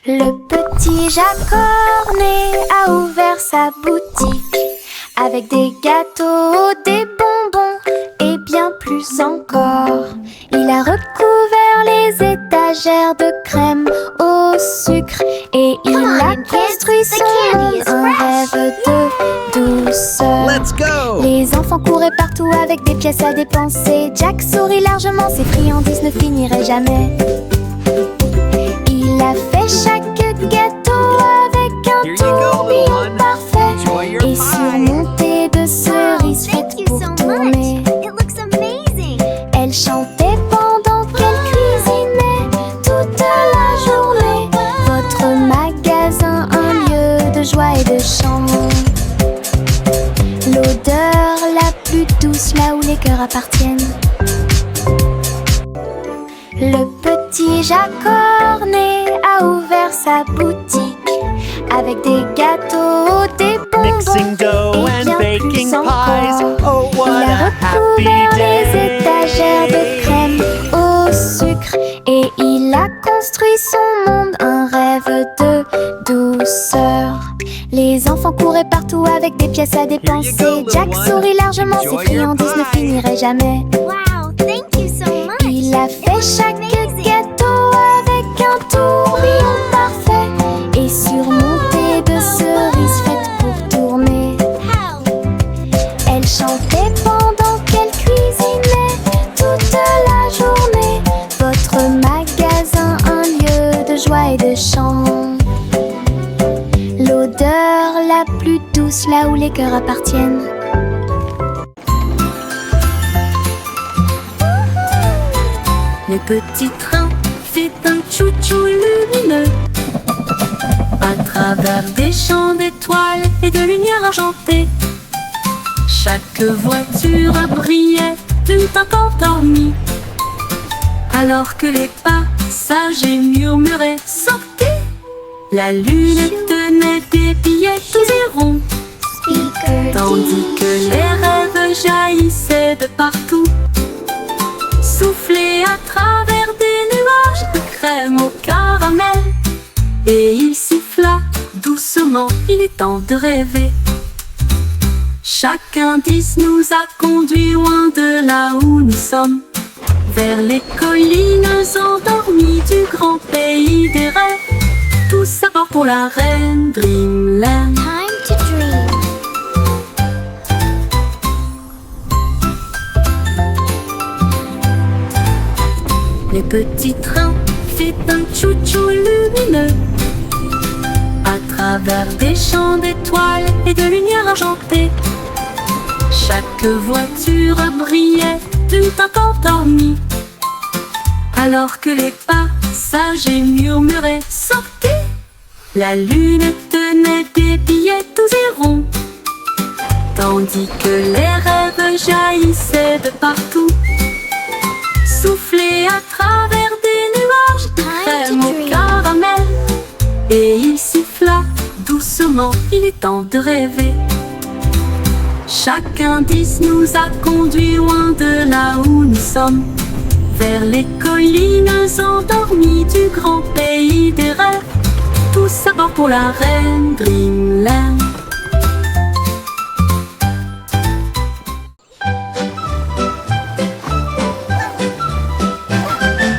Le petit Jacques Cornet a ouvert sa boutique avec des gâteaux, des bonbons et bien plus encore. Il a recouvert les étagères de crème au sucre et il a construit son monde, un rêve de douceur. Let's go! Les enfants couraient partout avec des pièces à dépenser. Jack sourit largement, ses friandises ne finiraient jamais. Il a fait chaque gâteau avec un tourbillon parfait et surmonté de cerises faites pour tourner. Elle chantait pendant qu'elle cuisinait toute la journée. Votre magasin, un lieu de joie et de chant. L'odeur la plus douce là où les cœurs appartiennent. Le petit Jacques Cornet a ouvert sa boutique avec des gâteaux, des Mixing dough bonbons et and bien baking plus pies. encore. Oh, what Il a a happy recouvert les day! étagères de crème au sucre et il a construit son monde, un rêve de douceur. Les enfants couraient partout avec des pièces à dépenser. little Jack one. sourit largement, ses Enjoy your friandises ne pie. finiraient jamais. Wow, thank you so much. Il a fait chaque gâteau avec un tourbillon parfait et surmonté de cerises faites pour tourner. How? Elle chantait pendant qu'elle cuisinait toute la journée. Votre magasin, un lieu de joie et de chant. L'odeur la plus douce là où les cœurs appartiennent. Le petit train fait un chou-chou lumineux à travers des champs d'étoiles et de lumière argentée. Chaque voiture brillait tout encore dormie, alors que les passagers murmuraient « Sortez !» La lune tenait des billets tous et ronds, tandis que les rêves jaillissaient de partout, soufflés à travers des nuages de crème au caramel. Et il siffla doucement, il est temps de rêver. Chaque indice nous a conduits loin de là où nous sommes, vers les collines endormies du grand pays des rêves. Tous à bord pour la reine Dreamland. Time to dream. Le petit train fait un chou-chou lumineux à travers des champs d'étoiles et de lumière argentée. Chaque voiture brillait tout encore dormie, alors que les passagers murmuraient « Sortez !» La lune tenait des billets tous et ronds, tandis que les rêves jaillissaient de partout, soufflés à travers des nuages de crème au caramel. Et il siffla doucement, il est temps de rêver. Chaque indice nous a conduits loin de là où nous sommes, vers les collines endormies du grand pays des rêves. Tous à bord pour la reine Dreamland.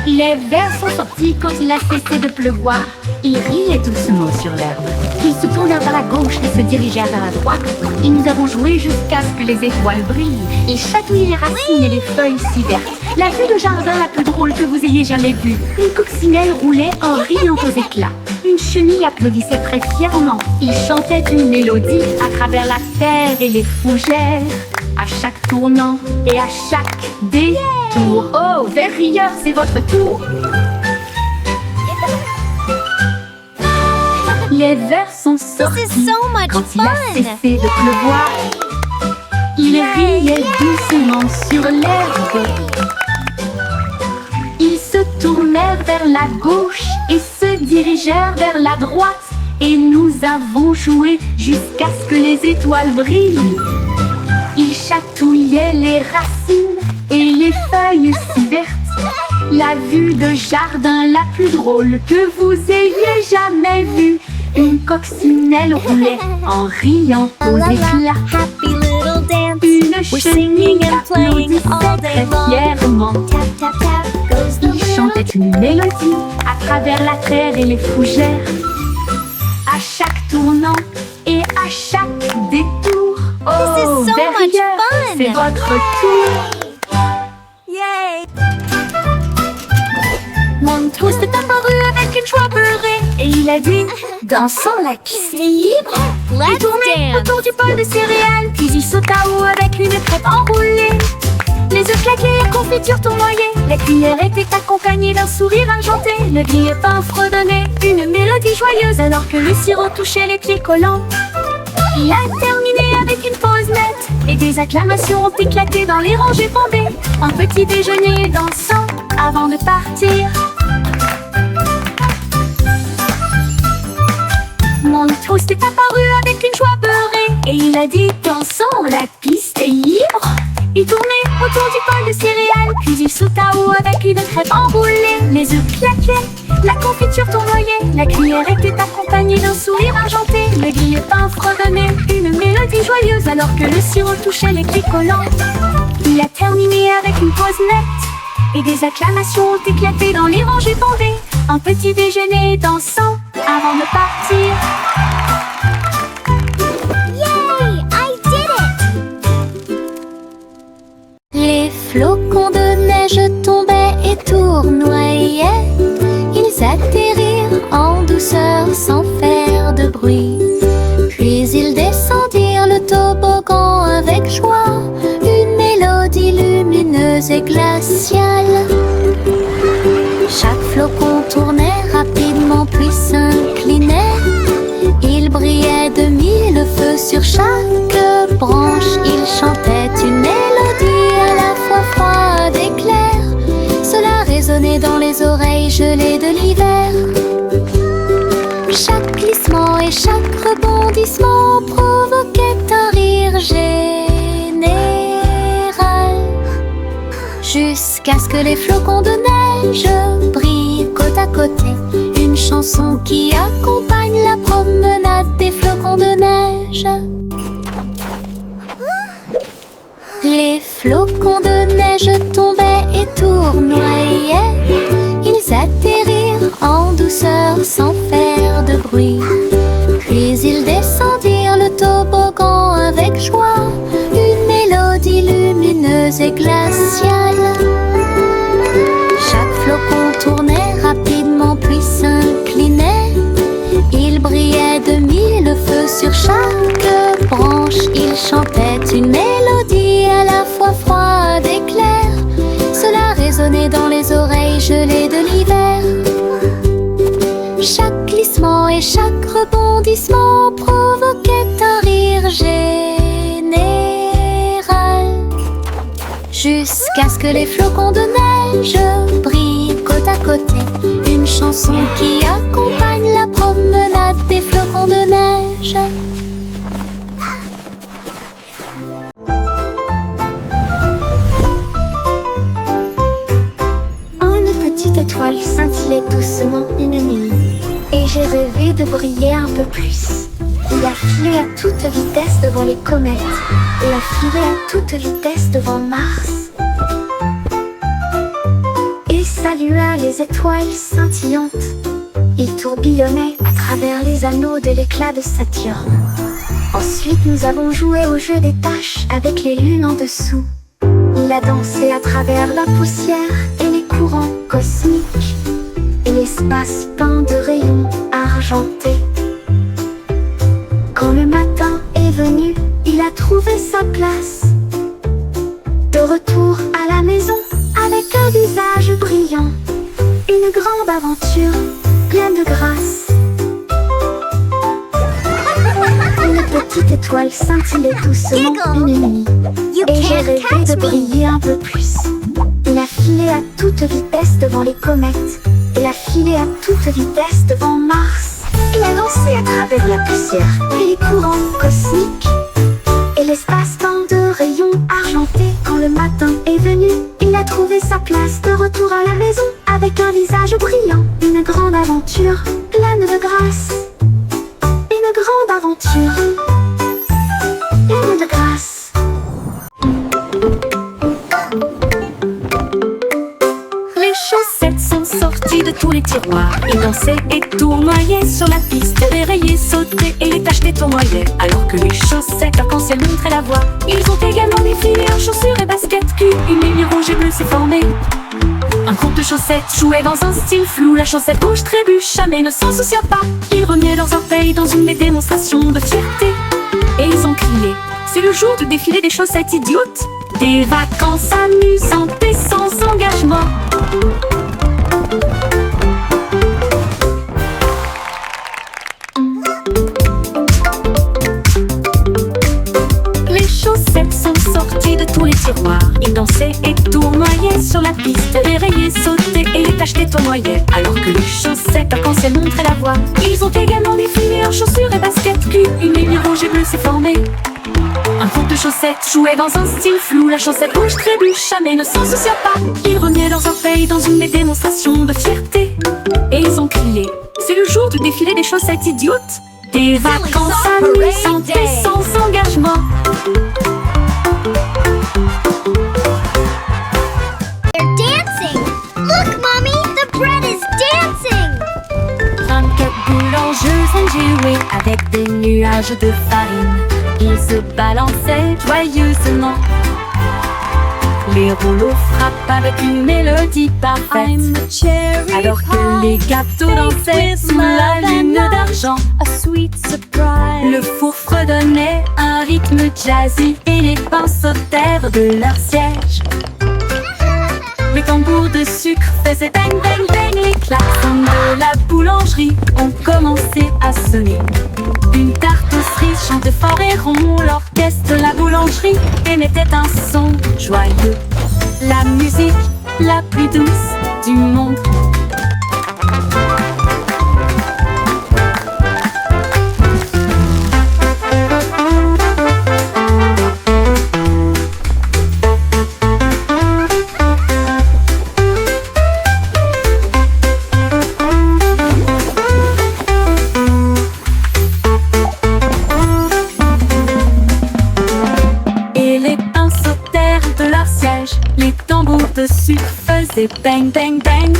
Les vers sont sortis quand il a cessé de pleuvoir. Il riait doucement sur l'herbe. Ils se tournèrent vers la gauche et se dirigèrent vers la droite. Et nous avons joué jusqu'à ce que les étoiles brillent et chatouillent les racines et les feuilles si vertes. La vue de jardin la plus drôle que vous ayez jamais vue. Une coccinelle roulait en riant aux éclats. Une chenille applaudissait très fièrement. Il chantait une mélodie à travers la terre et les fougères. À chaque tournant et à chaque détour. Oh, vers rieur, c'est votre tour. Les vers sont sortis This is so much quand il a fun. cessé de pleuvoir. Il riait doucement sur l'herbe. Ils se tournèrent vers la gauche et se dirigèrent vers la droite. Et nous avons joué jusqu'à ce que les étoiles brillent. Ils chatouillaient les racines et les feuilles si vertes. La vue de jardin la plus drôle que vous ayez jamais jamais vu. Une coccinelle roulait en riant La aux la la, éclats. happy little dance. Une We're chenille singing and playing all applaudissait day très long. fièrement. Tap, tap, tap goes the Il little chantait une mélodie à travers la terre et les fougères. À chaque tournant et à chaque détour. This is Oh, so much derrière, fun. c'est votre tour. Yay! Montrose est apparu avec une joie beurrée et il a dit, dansons la piste est libre. Il Let's tournait dance. autour du bol de céréales, puis il sauta haut avec une crêpe enroulée. Les œufs claqués, la confiture tournoyée, la cuillère était accompagnée d'un sourire argenté. Le grille-pain fredonnait une mélodie joyeuse alors que le sirop touchait les pieds collants. Il a terminé avec une pause nette et des acclamations ont éclaté dans les rangées bombées. Un petit déjeuner dansant avant de partir. Montrose est apparu avec une joie beurrée et il a dit, dansons, la piste est libre. Il tournait autour du bol de céréales, puis il sauta haut avec une crêpe enroulée. Les œufs claquaient, la confiture tournoyait, la cuillère était accompagnée d'un sourire argenté. Le grille-pain fredonnait une mélodie joyeuse alors que le sirop touchait les pieds collants. Il a terminé avec une pause nette et des acclamations ont éclaté dans les rangées bondées. Un petit déjeuner dansant avant de partir. Yay! I did it! Les flocons de neige tombaient et tournoyaient. Ils atterrirent en douceur sans faire de bruit. Puis ils descendirent le toboggan avec joie. Une mélodie lumineuse et glaciale. Chaque flocon tournait rapidement puis s'inclinait. Il brillait de mille feux sur chaque branche. Il chantait une mélodie à la fois froide et claire. Cela résonnait dans les oreilles gelées de l'hiver. Chaque glissement et chaque rebondissement provoquait un rire général. Jusqu'à ce que les flocons de neige brillent côte à côté. Une chanson qui accompagne la promenade des flocons de neige. Les flocons de neige tombaient et tournoyaient. Ils atterrirent en douceur sans faire de bruit. Puis ils descendirent le toboggan avec joie. Une mélodie lumineuse et glaciale. Chaque flocon tournait rapidement puis s'inclinait. Il brillait de mille feux sur chaque branche. Il chantait une mélodie à la fois froide et claire. Cela résonnait dans les oreilles gelées de l'hiver. Chaque glissement et chaque rebondissement provoquait un rire général. Jusqu'à ce que les flocons de neige brillent côte à côté. Une chanson qui accompagne la promenade des flocons de neige. Une petite étoile scintillait doucement une nuit, et j'ai rêvé de briller un peu plus. Il a filé à toute vitesse devant les comètes, et a filé à toute vitesse devant Mars. Et salua les étoiles scintillantes. Il tourbillonnait à travers les anneaux de l'éclat de Saturne. Ensuite nous avons joué au jeu des taches avec les lunes en dessous. Il a dansé à travers la poussière et les courants cosmiques, et l'espace peint de rayons argentés. Quand le matin est venu, il a trouvé sa place. De retour à la maison, avec un visage brillant. Une grande aventure, pleine de grâce. Une petite étoile scintillait doucement une nuit, You et j'ai can't rêvé de catch me! briller un peu plus. Il a filé à toute vitesse devant les comètes. Il a filé à toute vitesse devant Mars. Il a dansé à travers la poussière et les courants cosmiques, et l'espace peint de rayons argentés. Quand le matin est venu, il a trouvé sa place. De retour à la maison, avec un visage brillant. Une grande aventure, pleine de grâce. dansait et tournoyait sur la piste, rayait, sautait et les tâches tournoyaient. Alors que les chaussettes arc-en-ciel montraient la voie. Ils ont également défilé en chaussures et baskets culs. Une ligne rouge et bleue s'est formée. Un groupe de chaussettes jouait dans un style flou. La chaussette rouge trébucha mais ne s'en soucia pas. Ils remuaient leurs orteils dans une démonstration de fierté. Et ils ont crié: c'est le jour du défilé des chaussettes idiotes. Des vacances amusantes et sans engagement. Les chaussettes sont sorties de tous les tiroirs. Ils dansaient et tournoyaient sur la piste, rayaient, sautaient et les tâches tournoyaient. Alors que les chaussettes arc-en-ciel montraient la voie. Ils ont également défilé en chaussures et baskets culs. Une ligne rouge et bleue s'est formée. Un groupe de chaussettes jouait dans un style flou. La chaussette rouge trébucha mais ne s'en soucia pas. Ils remuaient leurs orteils dans une démonstration de fierté. Et ils ont crié: c'est le jour du défilé des chaussettes idiotes. Des vacances amusantes et sans engagement. They're dancing! Look, Mommy! The bread is dancing! 24 boulangeuses ont joué avec des nuages de farine. Ils se balançaient joyeusement. Les rouleaux frappent avec une mélodie parfaite. Alors que les gâteaux dansaient sous la lune d'argent. Le four fredonnait un rythme jazzy et les pains sautèrent de leur siège. Les tambours de sucre faisaient bang bang bang. Les klaxons de la boulangerie ont commencé à sonner. Une tarte aux cerises chantait fort et rond. L'orchestre de la boulangerie émettait un son joyeux. La musique la plus douce du monde. Les tambours de sucre faisaient bang bang bang.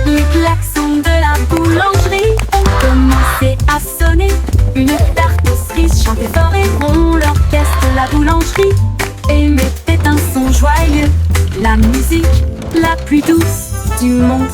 Les klaxons de la boulangerie ont commencé à sonner. Une tarte aux cerises chantait fort et rond. L'orchestre de la boulangerie émettait un son joyeux. La musique la plus douce du monde.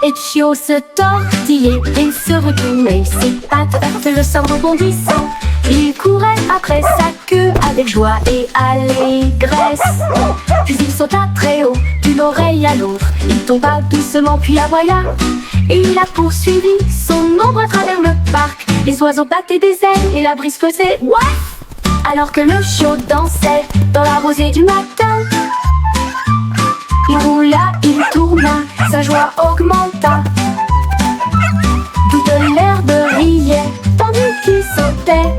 Etchio se tortillait et se retournait, ses pattes heurtaient le sol rebondissant. Il courait après sa queue avec joie et allégresse. Puis il sauta très haut, d'une oreille à l'autre. Il tomba doucement puis aboya. Et il a poursuivi son ombre à travers le parc. Les oiseaux battaient des ailes et la brise faisait ouaf. Alors que le chiot dansait dans la rosée du matin. Il roula, il tourna, sa joie augmenta. Toute l'herbe riait, tandis qu'il sautait.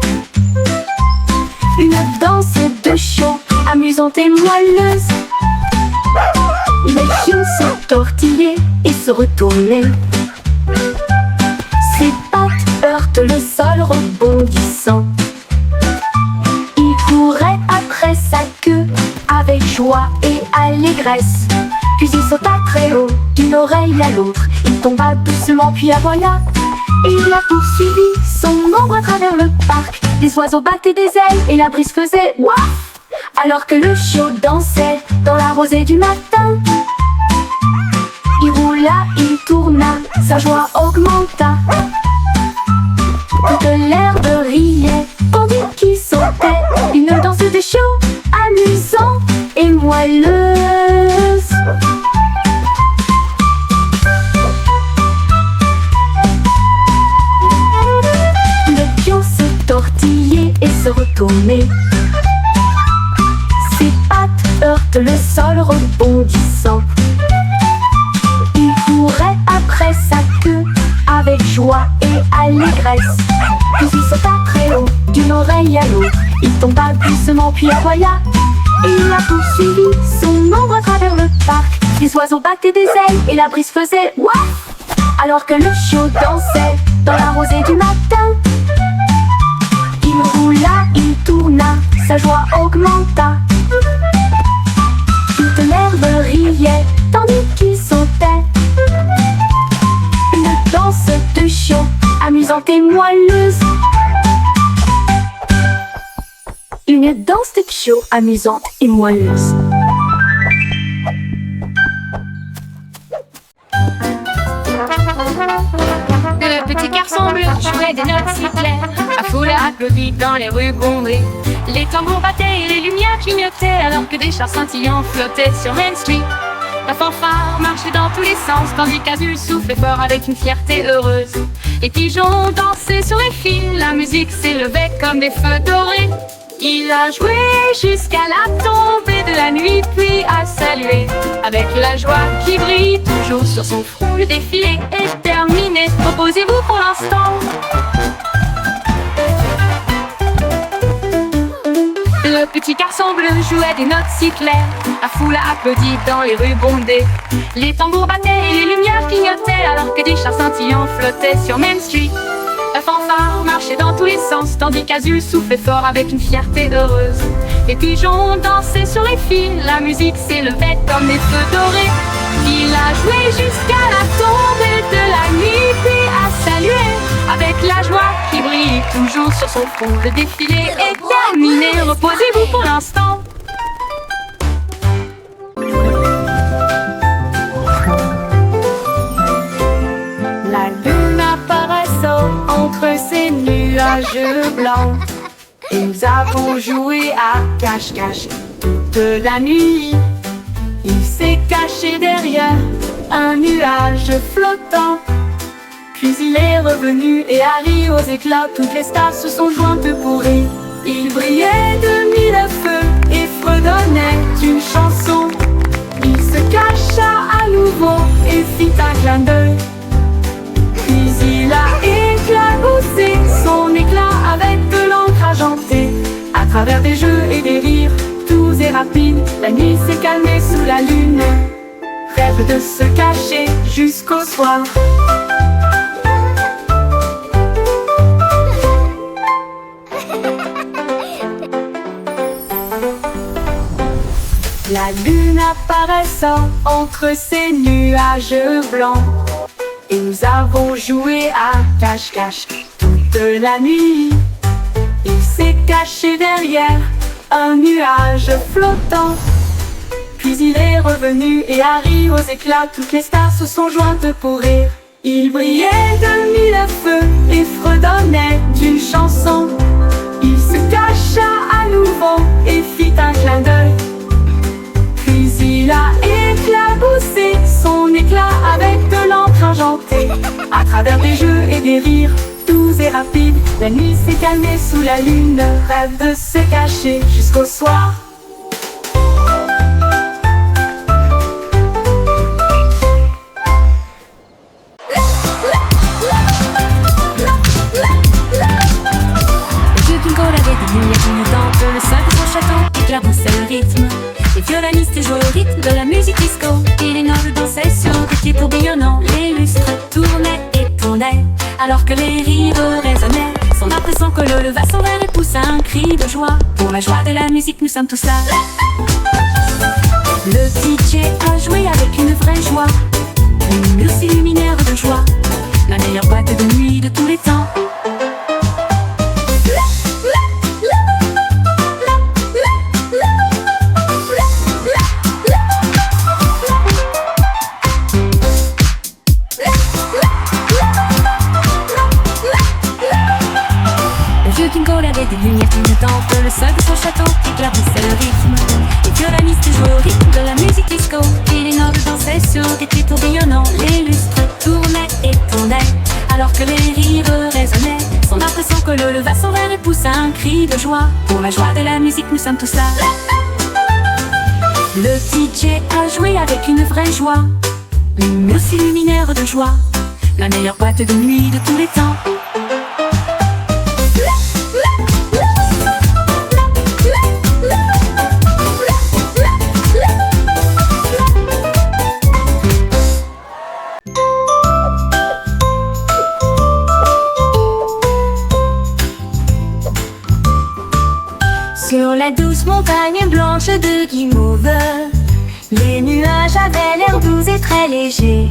Une danse de chiot, amusante et moelleuse. Les chiots se tortillaient et se retournaient. Ses pattes heurtent le sol rebondissant. Il courait après sa queue avec joie et allégresse. Puis il sauta très haut, d'une oreille à l'autre. Il tomba doucement puis aboya. Et il a poursuivi son ombre à travers le parc. Les oiseaux battaient des ailes et la brise faisait ouaf. Alors que le chiot dansait dans la rosée du matin. Il roula, il tourna, sa joie augmenta. Toute l'herbe riait, tandis qu'il sautait. Une danse de chiot, amusante et moelleuse. Le pion se tortillait et se retournait. Ses pattes heurtent le sol rebondissant. Il courait après sa queue avec joie et allégresse. Puis il sauta très haut, d'une oreille à l'autre. Il tomba doucement puis aboya. Et il a poursuivi son ombre à travers le parc. Les oiseaux battaient des ailes et la brise faisait ouaf. alors que le chiot dansait dans la rosée du matin. Il roula, il tourna, sa joie augmenta. Toute l'herbe riait, tandis qu'il sautait. Une danse de chiot, amusante et moelleuse. Une danse de chiot, amusante et moelleuse. Le petit garçon bleu jouait des notes si claires. La foule applaudit dans les rues bondées. Les tambours battaient et les lumières clignotaient, alors que des chars scintillants flottaient sur Main Street. La fanfare marchait dans tous les sens, tandis qu'Azul soufflait fort avec une fierté heureuse. Les pigeons dansaient sur les fils, la musique s'élevait comme des feux dorés. Il a joué jusqu'à la tombée de la nuit, puis a salué avec la joie qui brille toujours sur son front. Le défilé est terminé, reposez-vous pour l'instant. Le petit garçon bleu jouait des notes si claires. La foule a applaudi dans les rues bondées. Les tambours battaient et les lumières clignotaient, alors que des chars scintillants flottaient sur Main Street. La fanfare marchait dans tous les sens, tandis qu'Azul soufflait fort avec une fierté heureuse. Les pigeons dansaient sur les fils, la musique s'élevait comme des feux dorés. Il a joué jusqu'à la tombée de la nuit, puis a salué avec la joie qui brille toujours sur son front. Le défilé est terminé, reposez-vous pour l'instant. La lune apparaissant entre ces nuages blancs, et nous avons joué à cache-cache toute la nuit. Il s'est caché derrière un nuage flottant, puis il est revenu et a ri aux éclats. Toutes les stars se sont jointes pour rire. Il brillait de mille feux et fredonnait une chanson. Il se cacha à nouveau et fit un clin d'œil. Puis il a éclaboussé son éclat avec de l'encre argentée. À travers des jeux et des rires doux et rapides, la nuit s'est calmée sous la lune. Rêve de se cacher jusqu'au soir. La lune apparaissant entre ces nuages blancs, et nous avons joué à cache-cache toute la nuit. Il s'est caché derrière un nuage flottant, puis il est revenu et a ri aux éclats. Toutes les stars se sont jointes pour rire. Il brillait de mille feux et fredonnait d'une chanson. Il se cacha à nouveau et fit un clin d'œil. Puis il a éclaboussé son éclat avec de l'encre argentée. À travers des jeux et des rires doux et rapides, la nuit s'est calmée sous la lune. Rêve de se cacher jusqu'au soir. Le bingo avait des lumières clignotantes, le sol de son château éclaboussait le rythme. Les violonistes jouaient au rythme de la musique disco, et les nobles dansaient sur des pieds tourbillonnants. Les lustres tournaient et tournaient, alors que les rires résonnaient. Son impression que l'eau leva son verre et poussa un cri de joie. Pour la joie de la musique, nous sommes tous là. Le DJ a joué avec une vraie joie, une muse luminaire de joie, la meilleure boîte de nuit de tous les temps. Des lumières clignotantes, le sol de son château éclaboussait le rythme. Les violonistes jouaient au rythme de la musique disco, et les nobles dansaient sur des pieds tourbillonnants. Les lustres tournaient et tournaient, alors que les rires résonnaient. Son impression que l'eau leva son verre et poussa un cri de joie. Pour la joie de la musique, nous sommes tous là. Le DJ a joué avec une vraie joie, une muse luminaire de joie, la meilleure boîte de nuit de tous les temps. la douce montagne blanche de guimauve, les nuages avaient l'air doux et très légers.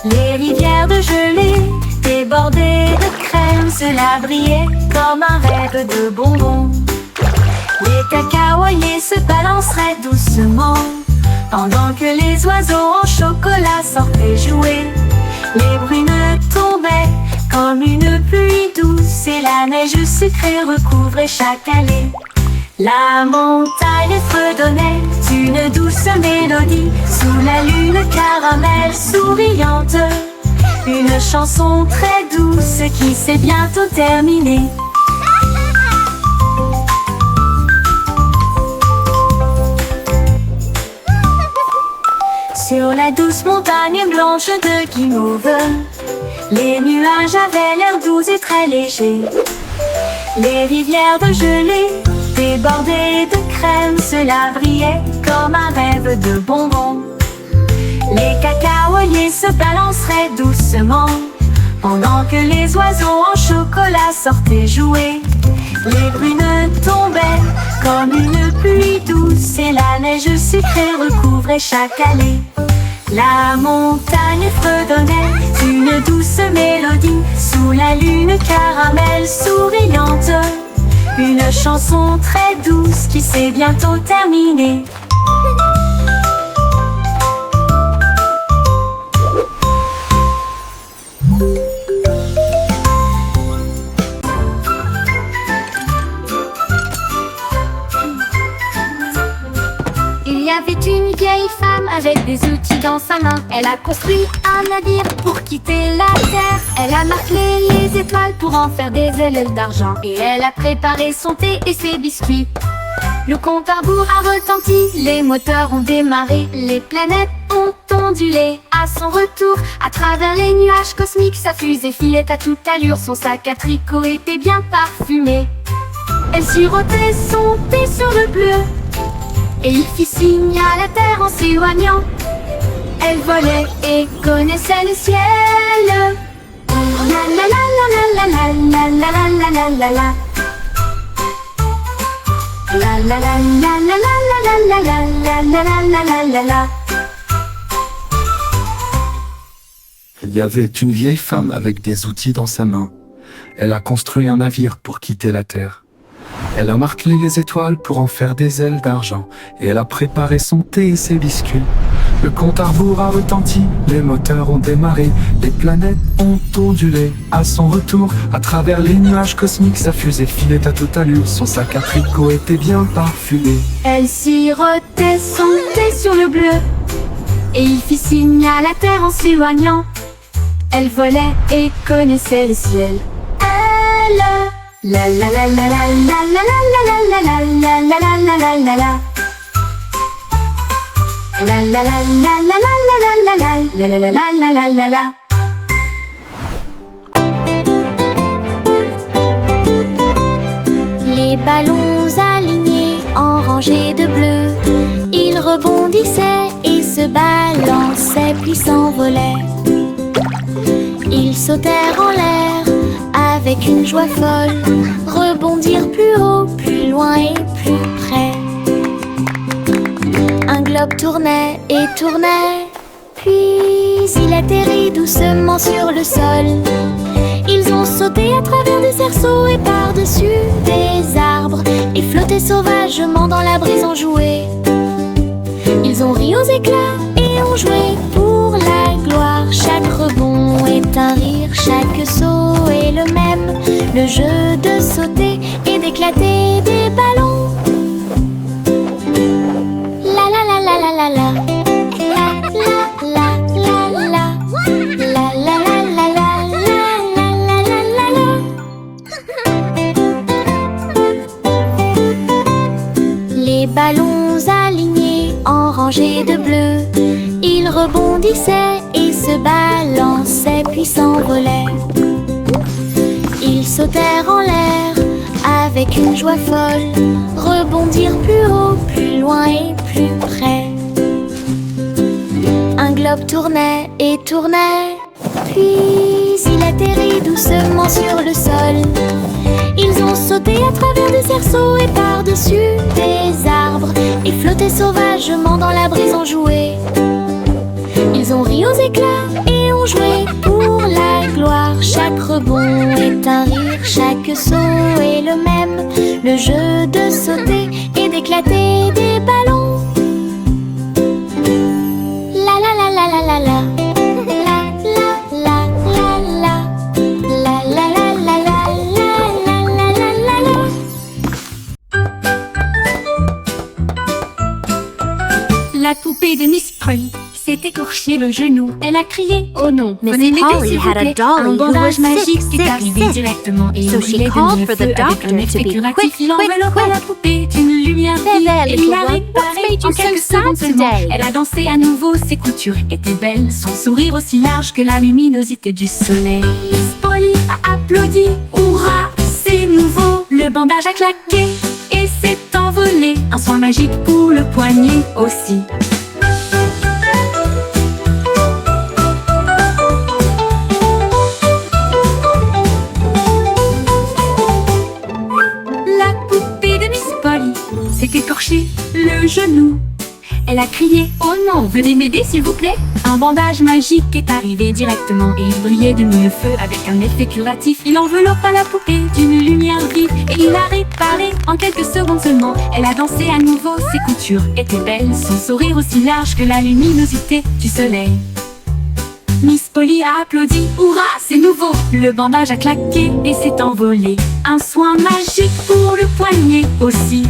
Les rivières de gelée débordées de crème, cela brillait comme un rêve de bonbons. Les cacaoyers se balanceraient doucement pendant que les oiseaux en chocolat sortaient jouer. Les brunes tombaient comme une pluie douce et la neige sucrée recouvrait chaque allée. La montagne fredonnait une douce mélodie sous la lune caramel souriante. Une chanson très douce qui s'est bientôt terminée. Sur la douce montagne blanche de guimauve, les nuages avaient l'air doux et très légers. Les rivières de gelée débordées de crème, cela brillait comme un rêve de bonbons. Les cacaoyers se balanceraient doucement pendant que les oiseaux en chocolat sortaient jouer. Les brunes tombaient comme une pluie douce et la neige sucrée recouvrait chaque allée. La montagne fredonnait une douce mélodie sous la lune caramel souriante. Une chanson très douce qui s'est bientôt terminée. Il y avait une vieille femme avec des outils dans sa main. Elle a construit un navire pour quitter la terre. Elle a marqué les étoiles pour en faire des ailes d'argent. Et elle a préparé son thé et ses biscuits. Le compte à rebours a retenti, les moteurs ont démarré. Les planètes ont ondulé à son retour. À travers les nuages cosmiques, sa fusée filait à toute allure. Son sac à tricot était bien parfumé. Elle sirotait son thé sur le bleu et il fit signe à la terre en s'éloignant. Elle volait et connaissait le ciel. La la la la la la la la la la la la. La la la la la la la la la la la la la la. Il y avait une vieille femme avec des outils dans sa main. Elle a construit un navire pour quitter la terre. Elle a marqué les étoiles pour en faire des ailes d'argent. Et elle a préparé son thé et ses biscuits. Le compte à rebours a retenti, les moteurs ont démarré. Les planètes ont ondulé à son retour. À travers les nuages cosmiques, sa fusée filait à toute allure. Son sac à tricot était bien parfumé. Elle sirotait son thé sur le bleu et il fit signe à la terre en s'éloignant. Elle volait et connaissait le ciel. Elle la la la la la la la la la la la la la la la la la. La la la la la la la la la la la la la la la. Les ballons alignés en rangées de bleu, ils rebondissaient et se balançaient puis s'envolaient. Ils sautèrent en l'air avec une joie folle, rebondirent plus haut, plus loin et plus près. Un globe tournait et tournait, puis il atterrit doucement sur le sol. Ils ont sauté à travers des cerceaux et par-dessus des arbres et flotté sauvagement dans la brise enjouée. Ils ont ri aux éclats et ont joué pour la gloire. Chaque rebond est un rire, chaque saut est le même. Le jeu de sauter et d'éclater des ballons. La la la la la la la. Les ballons alignés en rangées de bleu, ils rebondissaient et se balançaient puis s'envolaient. Ils sautèrent en l'air avec une joie folle, rebondirent plus haut, plus loin et plus près. Un globe tournait et tournait, puis il atterrit doucement sur le sol. Ils ont sauter à travers des cerceaux et par-dessus des arbres, et flotter sauvagement dans la brise en jouet. Ils ont ri aux éclats et ont joué pour la gloire. Chaque rebond est un rire, chaque saut est le même. Le jeu de sauter et d'éclater des ballons. La la la la la la la. La poupée de Miss Polly s'est écorché le genou. Elle a crié Oh non, Venez Miss m'aider, Polly s'il vous had a plaît. dolly Un who bandage was magique sick, est sick, arrivé sick. directement et So il she brillait de called mille for the feux avec doctor un effet to be curatif. quick, Il enveloppa quick, la poupée d'une lumière vive There, et little la one, réparée what's made en you so quelques secondes sad seulement. today? Elle a dansé à nouveau, ses coutures étaient belles, son sourire aussi large que la luminosité du soleil. Miss Polly a applaudi, hurrah, c'est nouveau. Le bandage a claqué et s'est envolé. Un soin magique pour le poignet aussi. S'est écorché le genou. Elle a crié oh non, venez m'aider s'il vous plaît. Un bandage magique est arrivé directement et il brillait de mille feux avec un effet curatif. Il enveloppa la poupée d'une lumière vive et il l'a réparée en quelques secondes seulement. Elle a dansé à nouveau, ses coutures étaient belles, son sourire aussi large que la luminosité du soleil. Miss Polly a applaudi, hurrah, c'est nouveau. Le bandage a claqué et s'est envolé. Un soin magique pour le poignet aussi.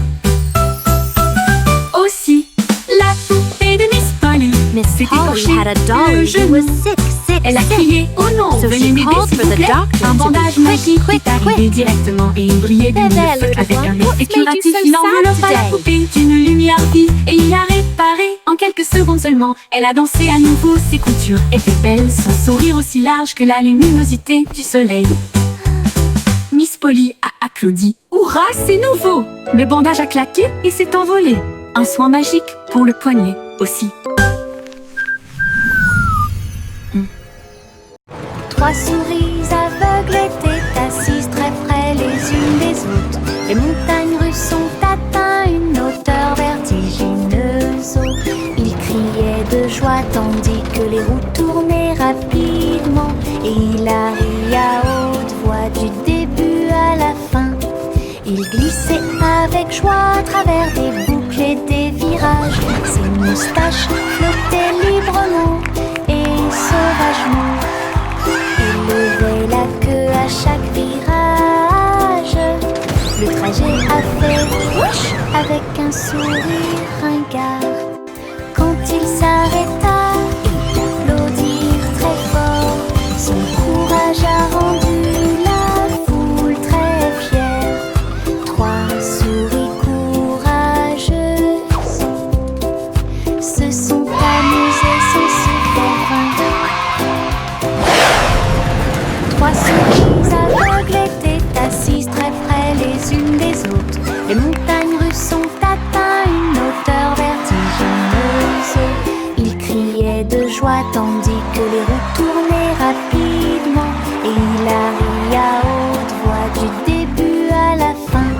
La poupée de Miss Polly s'est écorché Polly had a le dolly who genou. was sick, sick, Elle a sick. crié oh non, So venez she m'aider called s'il for vous the plaît. doctor Un to be bandage quick, magique quick, est arrivé directement et il brillait de There, mille there, feux little avec one, un what's effet made you curatif. so Il sad enveloppa la today? poupée d'une lumière vive et il l'a réparée en quelques secondes seulement. Elle a dansé à nouveau, ses coutures étaient belles, son sourire aussi large que la luminosité du soleil. Miss Polly a applaudi, hurrah, c'est nouveau. Le bandage a claqué et s'est envolé. Un soin magique pour le poignet aussi. Trois souris aveugles étaient assises très près les unes des autres. Les montagnes russes ont atteint une hauteur vertigineuse. Ils criaient de joie tandis que les roues tournaient rapidement. Et il a ri à haute voix du début à la fin. Il glissait avec joie à travers des boucles et des virages. Ses moustaches flottaient librement et sauvagement. Il levait la queue à chaque virage. Le trajet a fait whoosh avec un sourire ringard. Quand il s'arrêta, il applaudit très fort. Son courage a rendu la foule très fière. Trois souris courageuses se sont amusées sans se faire vaincre. Trois souris aveugles étaient assises très près les unes des autres. Les montagnes russes ont atteint une hauteur vertigineuse. Ils criaient de joie tandis que les roues tournaient rapidement. Et il a ri à haute voix du début à la fin.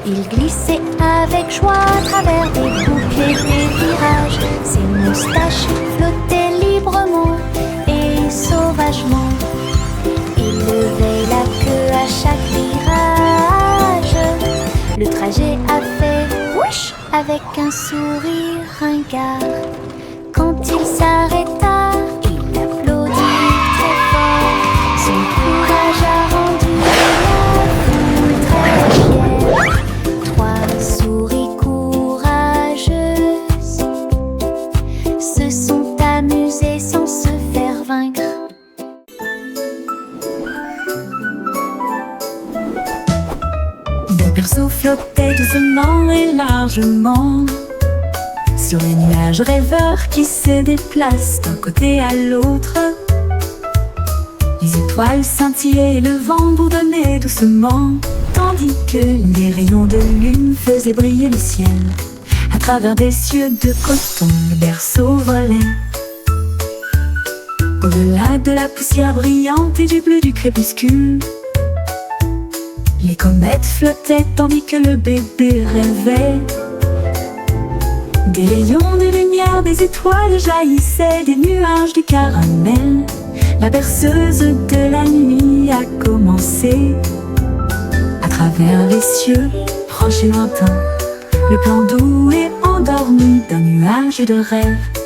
Il glissait avec joie à travers des boucles et des virages. Ses moustaches flottaient librement et sauvagement. Il levait la queue à chaque virage. Le trajet a fait whoosh avec un sourire ringard. Quand il s'arrêta, il applaudit très fort. Son courage a rendu la foule très fière. Trois souris courageuses se sont amusées sans se faire vaincre. Le berceau flottait doucement et largement sur les nuages rêveurs qui se déplacent d'un côté à l'autre. Les étoiles scintillaient et le vent bourdonnait doucement, tandis que les rayons de lune faisaient briller le ciel. À travers des cieux de coton, le berceau volait. Au-delà de la poussière brillante et du bleu du crépuscule, Les comètes flottaient tandis que le bébé rêvait. Des rayons de lumière, des étoiles jaillissaient, des nuages du caramel. La berceuse de la nuit a commencé. À travers les cieux, proches et lointains, le plan doux est endormi d'un nuage de rêve.